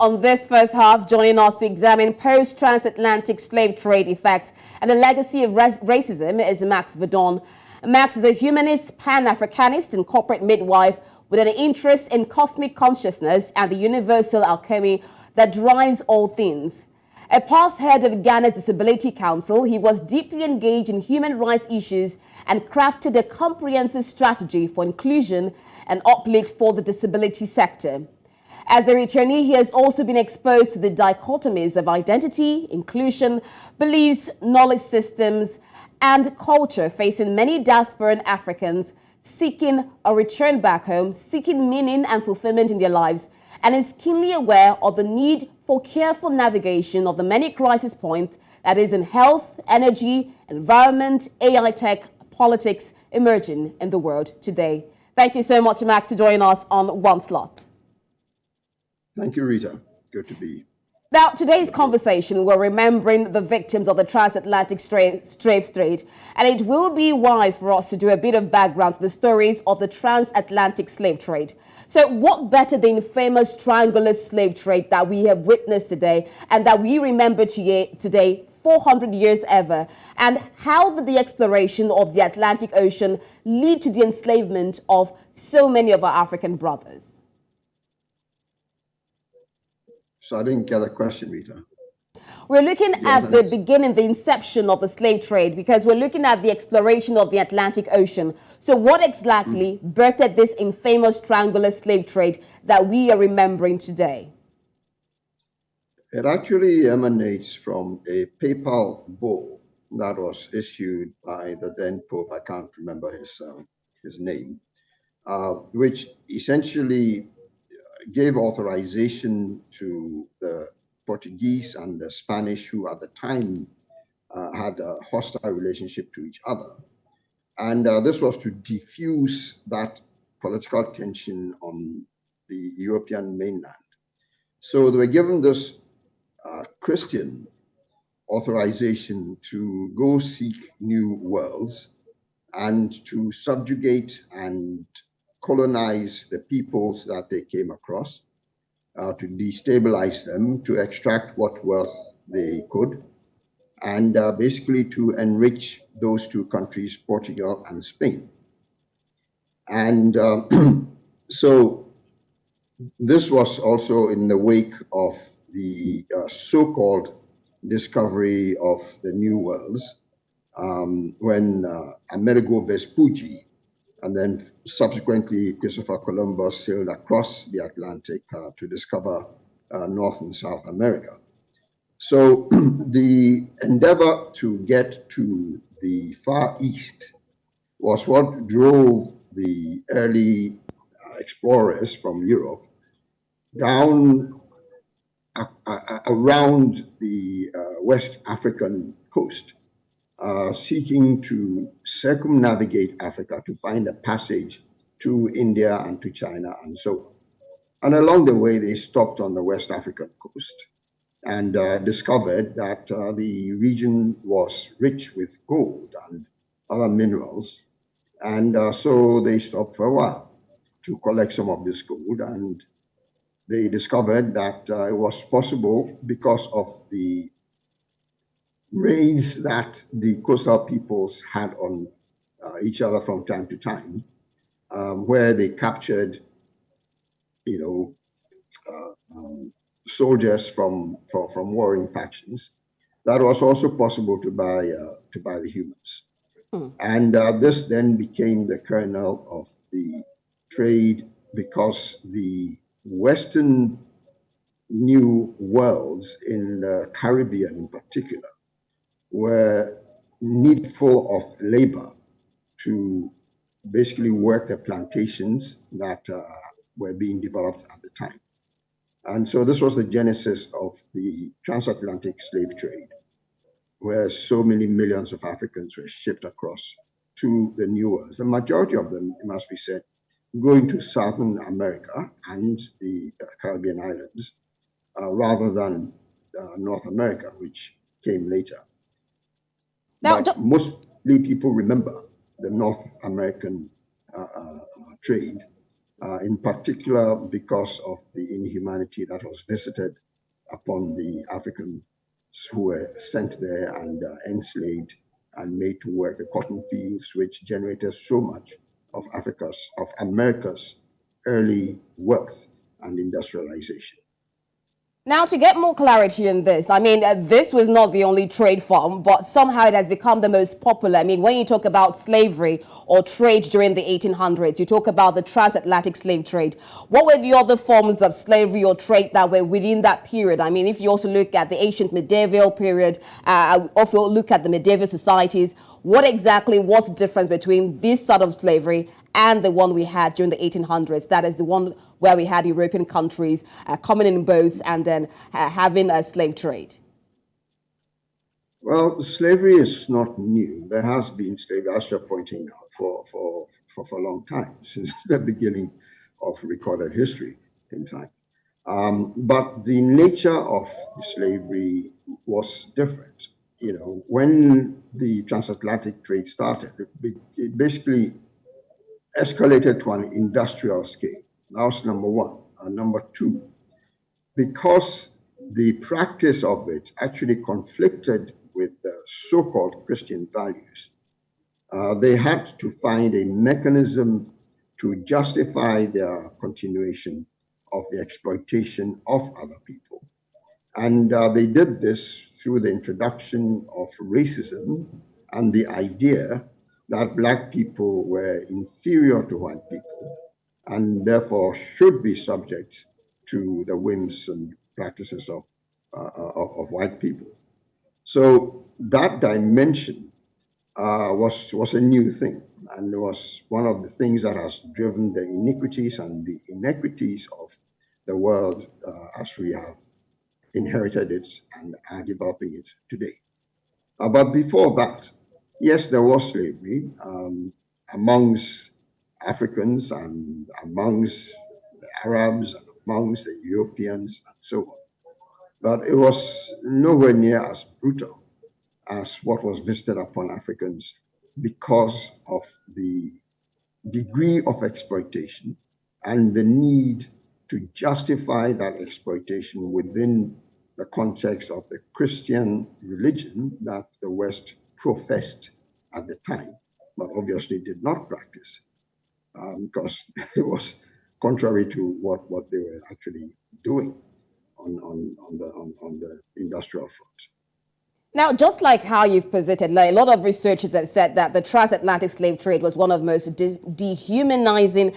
On this first half, joining us to examine post-transatlantic slave trade effects and the legacy of racism is Max Vardon. Max is a humanist, pan-Africanist, and corporate midwife with an interest in cosmic consciousness and the universal alchemy that drives all things. A past head of Ghana's Disability Council, he was deeply engaged in human rights issues and crafted a comprehensive strategy for inclusion and uplift for the disability sector. As a returnee, he has also been exposed to the dichotomies of identity, inclusion, beliefs, knowledge systems, and culture facing many diasporan Africans seeking a return back home, seeking meaning and fulfillment in their lives, and is keenly aware of the need for careful navigation of the many crisis points that is in health, energy, environment, AI tech, politics emerging in the world today. Thank you so much, Max, for joining us on One Slot. Thank you, Rita. Good to be. Now, today's conversation, we're remembering the victims of the transatlantic slave trade, and it will be wise for us to do a bit of background to the stories of the transatlantic slave trade. So what better than famous triangular slave trade that we have witnessed today and that we remember today, 400 years ever, and how did the exploration of the Atlantic Ocean lead to the enslavement of so many of our African brothers? So I didn't get a question, Rita. We're looking at the beginning, the inception of the slave trade, because we're looking at the exploration of the Atlantic Ocean. So what exactly birthed this infamous triangular slave trade that we are remembering today? It actually emanates from a papal bull that was issued by the then Pope, I can't remember his name, which essentially gave authorization to the Portuguese and the Spanish, who at the time had a hostile relationship to each other. And this was to diffuse that political tension on the European mainland. So they were given this Christian authorization to go seek new worlds and to subjugate and colonize the peoples that they came across, to destabilize them, to extract what wealth they could, and basically to enrich those two countries, Portugal and Spain. And so this was also in the wake of the so-called discovery of the New Worlds, when Amerigo Vespucci and then subsequently Christopher Columbus sailed across the Atlantic to discover North and South America. So the endeavor to get to the Far East was what drove the early explorers from Europe down around the West African coast, seeking to circumnavigate Africa to find a passage to India and to China and so on. And along the way, they stopped on the West African coast and discovered that the region was rich with gold and other minerals. And so they stopped for a while to collect some of this gold. And they discovered that it was possible because of the raids that the coastal peoples had on each other from time to time, where they captured, soldiers from warring factions. That was also possible to buy the humans, and this then became the kernel of the trade, because the Western New Worlds in the Caribbean, in particular, were needful of labor to basically work the plantations that were being developed at the time. And so this was the genesis of the transatlantic slave trade, where so many millions of Africans were shipped across to the New Worlds. The majority of them, it must be said, going to Southern America and the Caribbean islands, rather than North America, which came later. Now, but mostly people remember the North American trade in particular because of the inhumanity that was visited upon the Africans who were sent there and enslaved and made to work the cotton fields, which generated so much of America's early wealth and industrialization. Now, to get more clarity on this, I mean, this was not the only trade form, but somehow it has become the most popular. I mean, when you talk about slavery or trade during the 1800s, you talk about the transatlantic slave trade. What were the other forms of slavery or trade that were within that period? I mean, if you also look at the ancient medieval period, if you look at the medieval societies, what exactly was the difference between this sort of slavery and the one we had during the 1800s? That is the one where we had European countries coming in boats and then having a slave trade. Well, slavery is not new. There has been slavery, as you're pointing out, for a long time, since the beginning of recorded history, in fact. But the nature of slavery was different. You know, when the transatlantic trade started, it basically escalated to an industrial scale. That's number one. And number two, because the practice of it actually conflicted with the so-called Christian values, they had to find a mechanism to justify their continuation of the exploitation of other people. And they did this through the introduction of racism and the idea that Black people were inferior to white people and therefore should be subject to the whims and practices of white people. So that dimension was a new thing, and was one of the things that has driven the iniquities and the inequities of the world as we have inherited it and are developing it today. But before that, yes, there was slavery amongst Africans and amongst the Arabs and amongst the Europeans and so on. But it was nowhere near as brutal as what was visited upon Africans because of the degree of exploitation and the need to justify that exploitation within the context of the Christian religion that the West professed at the time, but obviously did not practice because it was contrary to what they were actually doing on the industrial front. Now, just like how you've posited, like a lot of researchers have said that the transatlantic slave trade was one of the most dehumanizing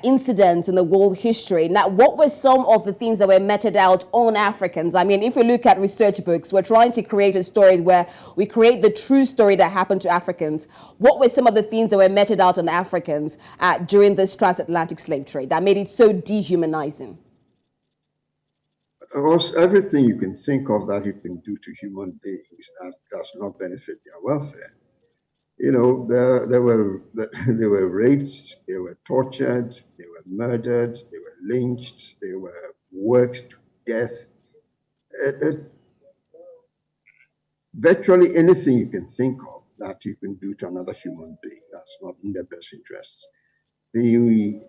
incidents in the world history. Now, what were some of the things that were meted out on Africans? I mean, if we look at research books, we're trying to create a story where we create the true story that happened to Africans. What were some of the things that were meted out on Africans during this transatlantic slave trade that made it so dehumanizing? Almost everything you can think of that you can do to human beings that does not benefit their welfare. You know, they were raped, they were tortured, they were murdered, they were lynched, they were worked to death. Virtually anything you can think of that you can do to another human being that's not in their best interests. The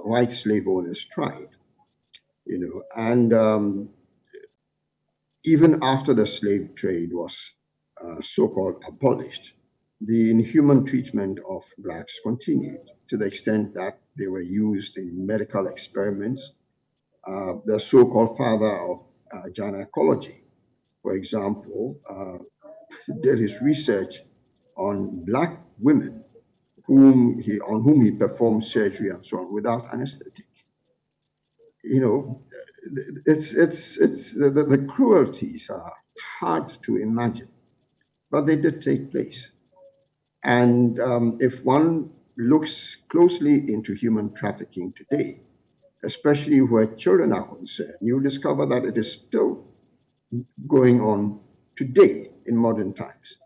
white slave owners tried. You know, and even after the slave trade was so-called abolished, the inhuman treatment of Blacks continued to the extent that they were used in medical experiments. The so-called father of gynecology, for example, did his research on Black women on whom he performed surgery and so on without anesthetic. You know, the cruelties are hard to imagine, but they did take place. And if one looks closely into human trafficking today, especially where children are concerned, you'll discover that it is still going on today in modern times,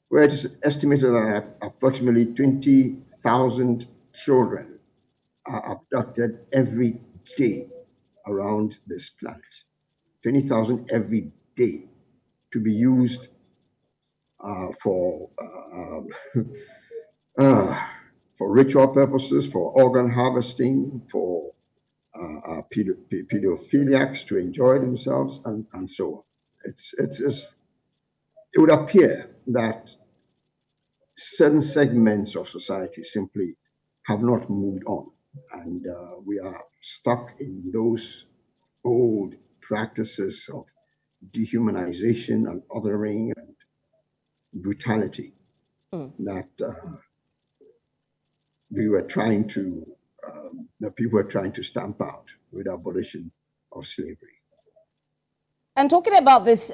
where it is estimated that approximately 20,000 children are abducted every day around this planet. 20,000 every day to be used for for ritual purposes, for organ harvesting, for pedophiliacs to enjoy themselves, and so on. It would appear that certain segments of society simply have not moved on, and we are stuck in those old practices of dehumanization and othering and brutality that the people were trying to stamp out with the abolition of slavery. And talking about this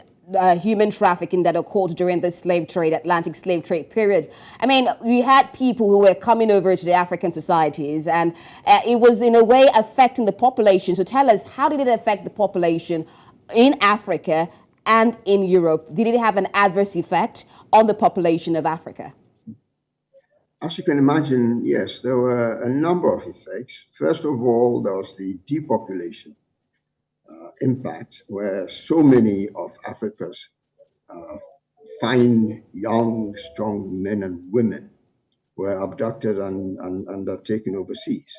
human trafficking that occurred during the slave trade, Atlantic slave trade period, I mean, we had people who were coming over to the African societies, and it was in a way affecting the population. So tell us, how did it affect the population in Africa and in Europe? Did it have an adverse effect on the population of Africa? As you can imagine, yes, there were a number of effects. First of all, there was the depopulation impact, where so many of Africa's fine, young, strong men and women were abducted and taken overseas.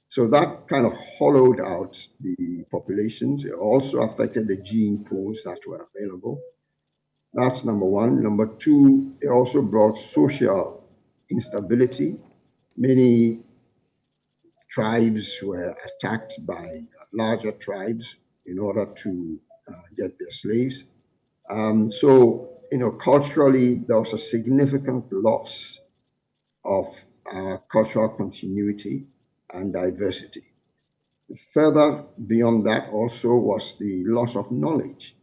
So that kind of hollowed out the populations. It also affected the gene pools that were available. That's number one. Number two, it also brought social instability. Many tribes were attacked by larger tribes in order to get their slaves. So, culturally, there was a significant loss of cultural continuity and diversity. Further beyond that also was the loss of knowledge.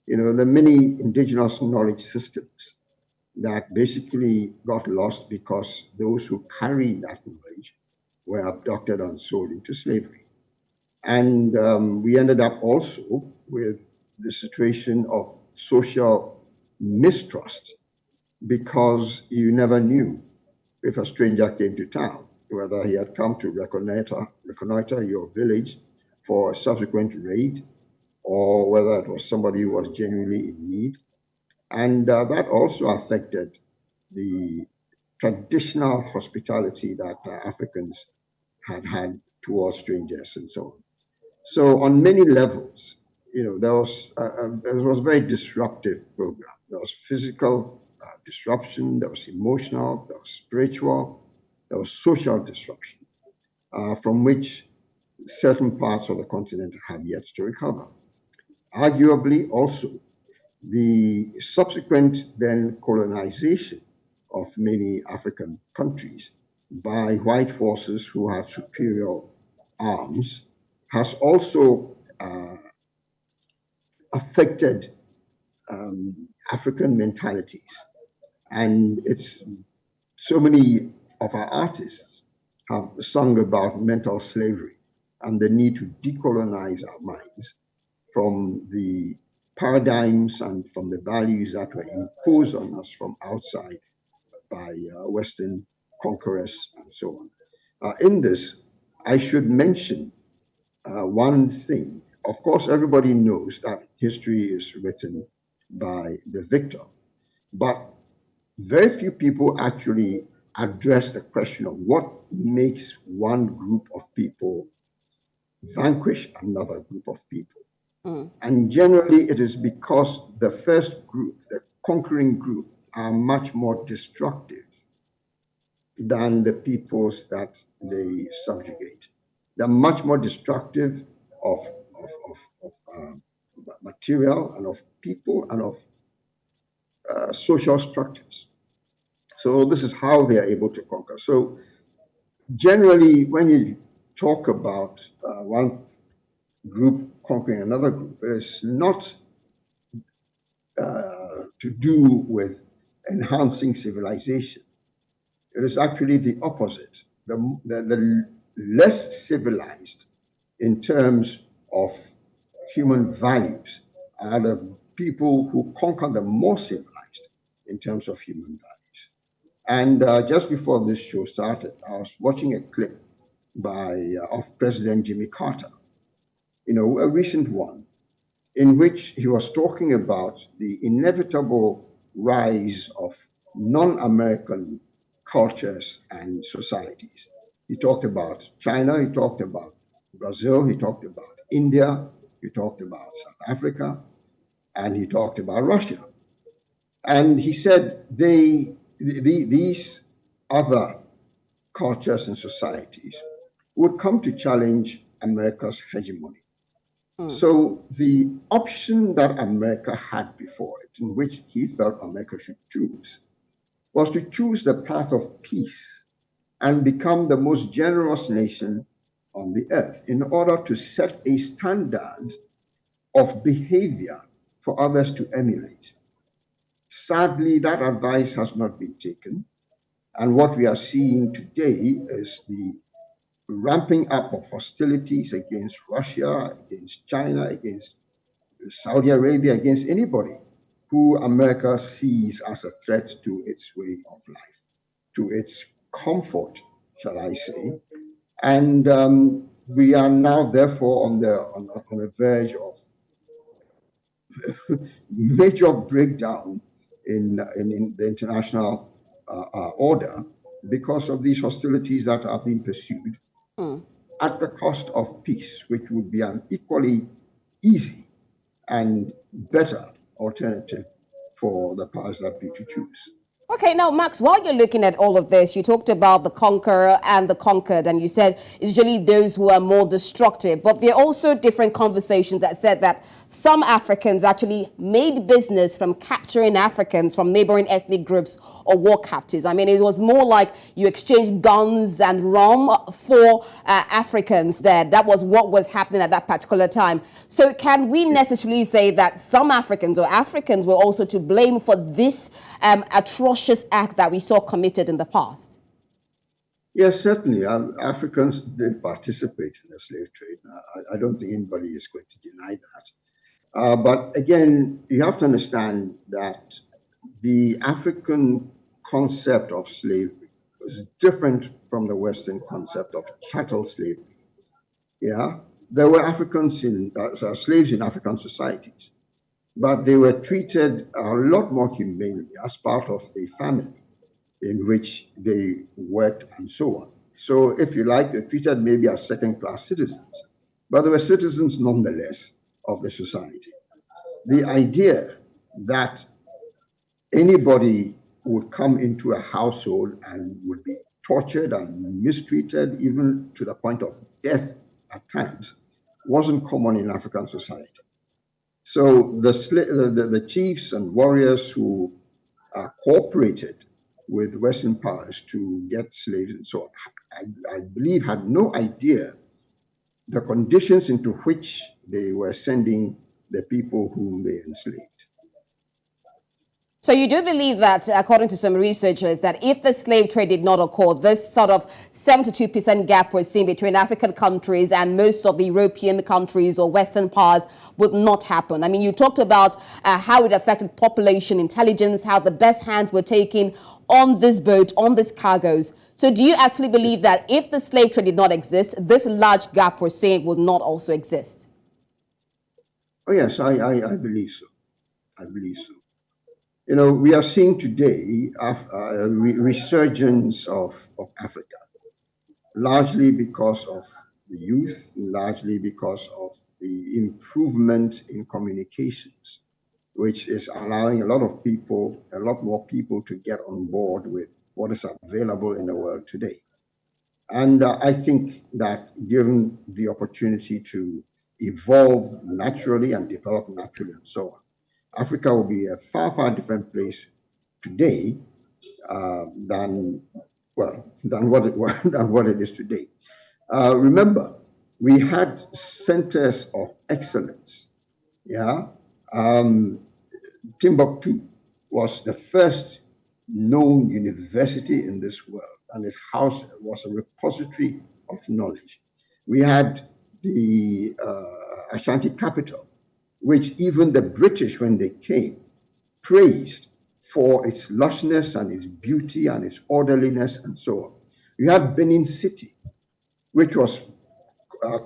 The many indigenous knowledge systems that basically got lost because those who carried that knowledge were abducted and sold into slavery. And we ended up also with the situation of social mistrust, because you never knew if a stranger came to town, whether he had come to reconnoiter your village for a subsequent raid, or whether it was somebody who was genuinely in need. And that also affected the traditional hospitality that Africans had towards strangers and so on. So on many levels, there was a very disruptive program. There was physical disruption, there was emotional, there was spiritual, there was social disruption, from which certain parts of the continent have yet to recover. Arguably, also, the subsequent then colonization of many African countries by white forces who had superior arms has also affected African mentalities. And so many of our artists have sung about mental slavery and the need to decolonize our minds from the paradigms and from the values that were imposed on us from outside by Western conquerors and so on. In this, I should mention one thing. Of course, everybody knows that history is written by the victor, but very few people actually address the question of what makes one group of people vanquish another group of people. And generally, it is because the first group, the conquering group, are much more destructive than the peoples that they subjugate. They're much more destructive of material and of people and of social structures. So this is how they are able to conquer. So generally, when you talk about one group conquering another group, it is not to do with enhancing civilization. It is actually the opposite. The less civilized in terms of human values are the people who conquer the more civilized in terms of human values. And just before this show started, I was watching a clip of President Jimmy Carter, a recent one, in which he was talking about the inevitable rise of non-American cultures and societies. He talked about China, he talked about Brazil, he talked about India, he talked about South Africa, and he talked about Russia. And he said these other cultures and societies would come to challenge America's hegemony. So the option that America had before it, in which he felt America should choose, was to choose the path of peace and become the most generous nation on the earth in order to set a standard of behavior for others to emulate. Sadly, that advice has not been taken. And what we are seeing today is the ramping up of hostilities against Russia, against China, against Saudi Arabia, against anybody who America sees as a threat to its way of life, to its comfort, shall I say. And we are now, therefore, on the verge of major breakdown in the international order because of these hostilities that are being pursued at the cost of peace, which would be an equally easy and better alternative for the powers that be to choose. Okay, now, Max, while you're looking at all of this, you talked about the conqueror and the conquered, and you said it's usually those who are more destructive. But there are also different conversations that said that some Africans actually made business from capturing Africans from neighboring ethnic groups or war captives. I mean, it was more like you exchanged guns and rum for Africans there. That was what was happening at that particular time. So can we necessarily say that some Africans or Africans were also to blame for this atrocious act that we saw committed in the past? Yes, certainly. Africans did participate in the slave trade. I don't think anybody is going to deny that. But again, you have to understand that the African concept of slavery was different from the Western concept of chattel slavery. Yeah, there were Africans slaves in African societies, but they were treated a lot more humanely as part of a family in which they worked and so on. So if you like, they're treated maybe as second-class citizens, but they were citizens nonetheless of the society. The idea that anybody would come into a household and would be tortured and mistreated, even to the point of death at times, wasn't common in African society. So the chiefs and warriors who cooperated with Western powers to get slaves and so on, I believe had no idea the conditions into which they were sending the people whom they enslaved. So you do believe that, according to some researchers, that if the slave trade did not occur, this sort of 72% gap we're seeing between African countries and most of the European countries or Western powers would not happen. I mean, you talked about how it affected population intelligence, how the best hands were taken on this boat, on these cargoes. So do you actually believe that if the slave trade did not exist, this large gap we're seeing would not also exist? Oh, yes, I believe so. I believe so. You know, we are seeing today a resurgence of Africa, largely because of the youth, largely because of the improvement in communications, which is allowing a lot more people to get on board with what is available in the world today. And I think that given the opportunity to evolve naturally and develop naturally and so on, Africa will be a far, far different place today than what it is today. Remember, we had centers of excellence. Yeah, Timbuktu was the first known university in this world, and its house was a repository of knowledge. We had the Ashanti capital, which even the British, when they came, praised for its lushness and its beauty and its orderliness and so on. You had Benin City, which was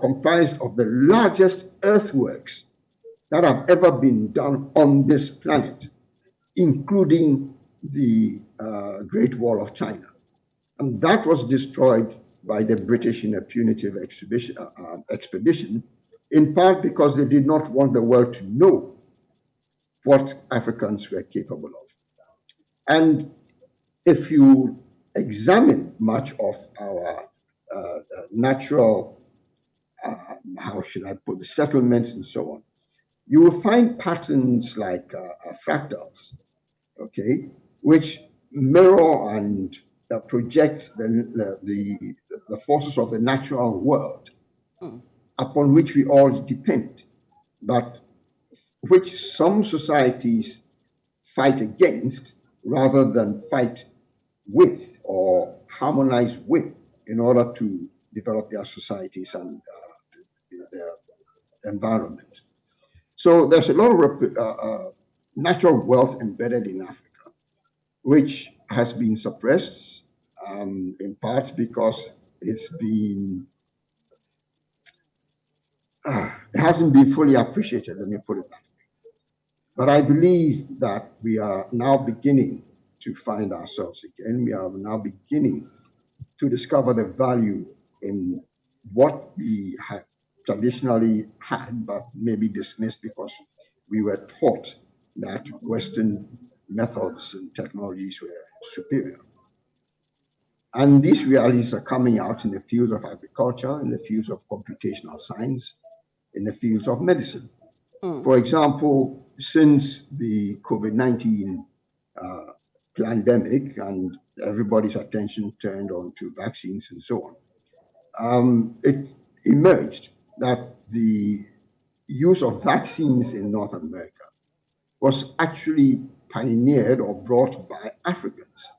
comprised of the largest earthworks that have ever been done on this planet, including the Great Wall of China. And that was destroyed by the British in a punitive expedition, in part because they did not want the world to know what Africans were capable of. And if you examine much of our natural, how should I put the settlements and so on, you will find patterns like fractals, okay, which mirror and project the forces of the natural world upon which we all depend, but which some societies fight against rather than fight with or harmonize with in order to develop their societies and their environment. So there's a lot of natural wealth embedded in Africa, which has been suppressed in part because it hasn't been fully appreciated, let me put it that way. But I believe that we are now beginning to find ourselves again. We are now beginning to discover the value in what we have traditionally had, but maybe dismissed because we were taught that Western methods and technologies were superior. And these realities are coming out in the fields of agriculture, in the fields of computational science, in the fields of medicine. For example, since the COVID-19 pandemic and everybody's attention turned on to vaccines and so on, it emerged that the use of vaccines in North America was actually pioneered or brought by Africans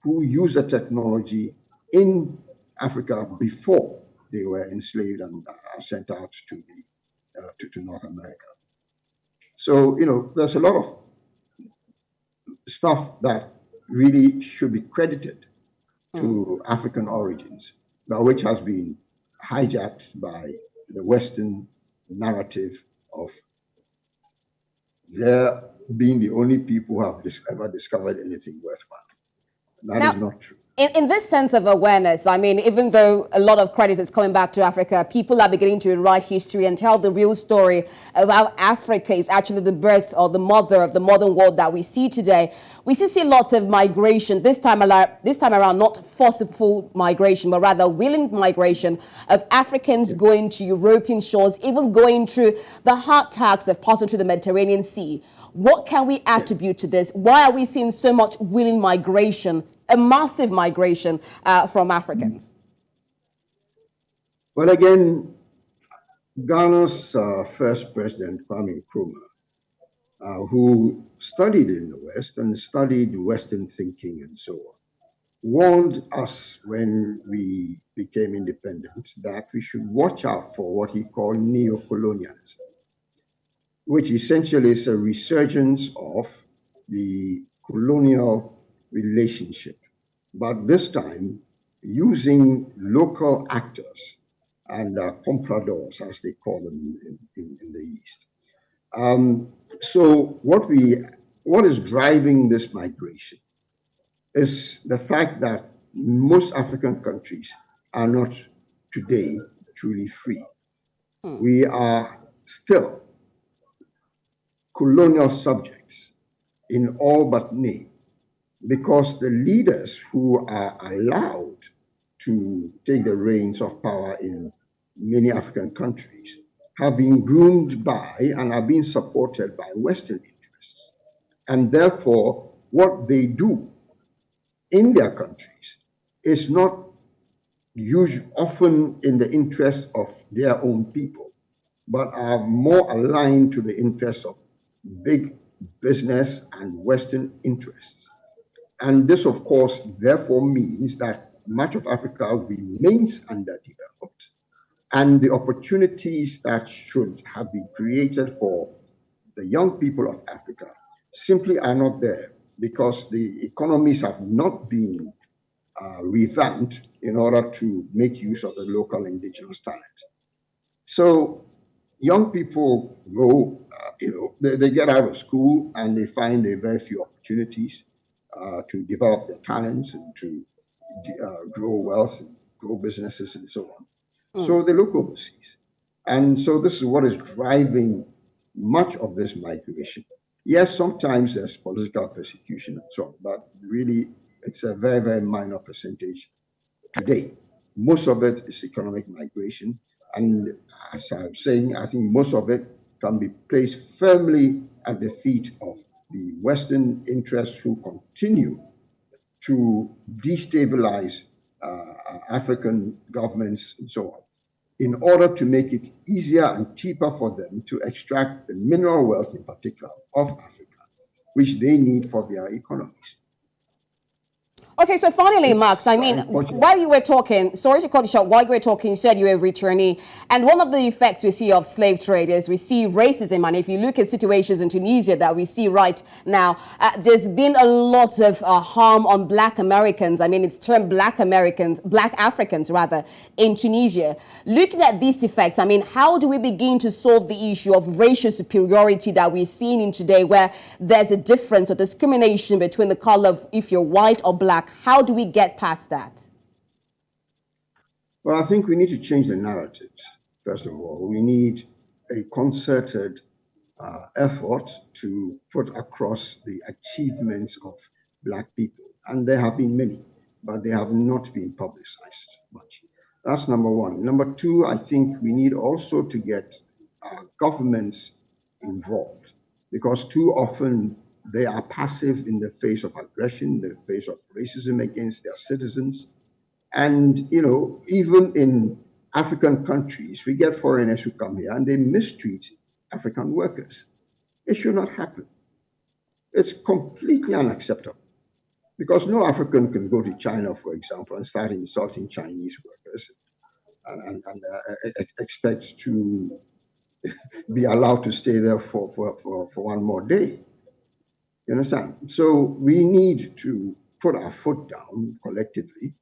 who used the technology in Africa before they were enslaved and sent out to North America. So, there's a lot of stuff that really should be credited to African origins, but which has been hijacked by the Western narrative of their being the only people who have ever discovered anything worthwhile. That is not true. In this sense of awareness, I mean, even though a lot of credit is coming back to Africa, people are beginning to write history and tell the real story of how Africa is actually the birth or the mother of the modern world that we see today. We see lots of migration, this time around, not forceful migration, but rather willing migration of Africans going to European shores, even going through the hard task of passing through the Mediterranean Sea. What can we attribute to this? Why are we seeing so much willing migration, a massive migration from Africans? Well, again, Ghana's first president, Kwame Nkrumah, who studied in the West and studied Western thinking and so on, warned us when we became independent that we should watch out for what he called neo-colonialism, which essentially is a resurgence of the colonial relationship, but this time using local actors and compradors, as they call them in the East. So what is driving this migration is the fact that most African countries are not today truly free. We are still colonial subjects in all but name, because the leaders who are allowed to take the reins of power in many African countries have been groomed by and are being supported by Western interests. And therefore, what they do in their countries is not often in the interest of their own people, but are more aligned to the interests of big business and Western interests. And this, of course, therefore means that much of Africa remains underdeveloped, and the opportunities that should have been created for the young people of Africa simply are not there, because the economies have not been revamped in order to make use of the local indigenous talent. So young people go, they get out of school and they find very few opportunities to develop their talents and to grow wealth, grow businesses, and so on. So they look overseas. And so this is what is driving much of this migration. Yes, sometimes there's political persecution and so on, but really it's a very, very minor percentage today. Most of it is economic migration. And as I'm saying, I think most of it can be placed firmly at the feet of the Western interests who continue to destabilize African governments and so on, in order to make it easier and cheaper for them to extract the mineral wealth, in particular, of Africa, which they need for their economies. Okay, so finally, Max, I mean, while you were talking, sorry to cut you short, while you were talking, you said you were a returnee. And one of the effects we see of slave trade is we see racism. And if you look at situations in Tunisia that we see right now, there's been a lot of harm on Black Americans. I mean, it's termed Black Africans, rather, in Tunisia. Looking at these effects, I mean, how do we begin to solve the issue of racial superiority that we're seeing in today, where there's a difference or discrimination between the color of if you're white or Black? How do we get past that? Well, I think we need to change the narratives. First of all, we need a concerted effort to put across the achievements of Black people. And there have been many, but they have not been publicized much. That's number one. Number two, I think we need also to get governments involved, because too often they are passive in the face of aggression, in the face of racism against their citizens. And, you know, even in African countries, we get foreigners who come here and they mistreat African workers. It should not happen. It's completely unacceptable, because no African can go to China, for example, and start insulting Chinese workers and expect to be allowed to stay there for one more day. You understand? So we need to put our foot down collectively,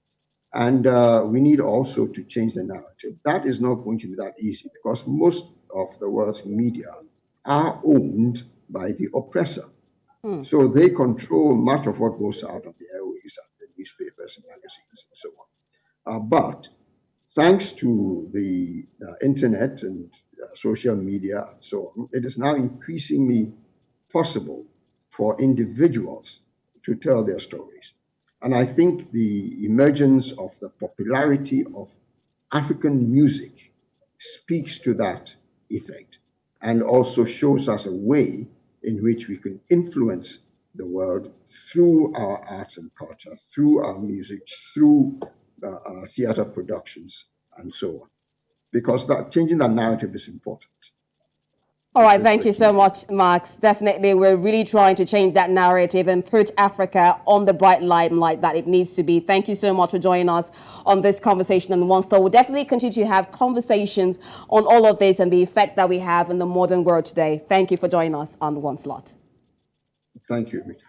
and we need also to change the narrative. That is not going to be that easy, because most of the world's media are owned by the oppressor. So they control much of what goes out of the airwaves and the newspapers and magazines and so on. But thanks to the internet and social media and so on, it is now increasingly possible for individuals to tell their stories. And I think the emergence of the popularity of African music speaks to that effect, and also shows us a way in which we can influence the world through our arts and culture, through our music, through theater productions, and so on. Because changing that narrative is important. All right, thank you so much, Max. Definitely, we're really trying to change that narrative and put Africa on the bright limelight that it needs to be. Thank you so much for joining us on this conversation on One Slot. We'll definitely continue to have conversations on all of this and the effect that we have in the modern world today. Thank you for joining us on One Slot. Thank you, Rita.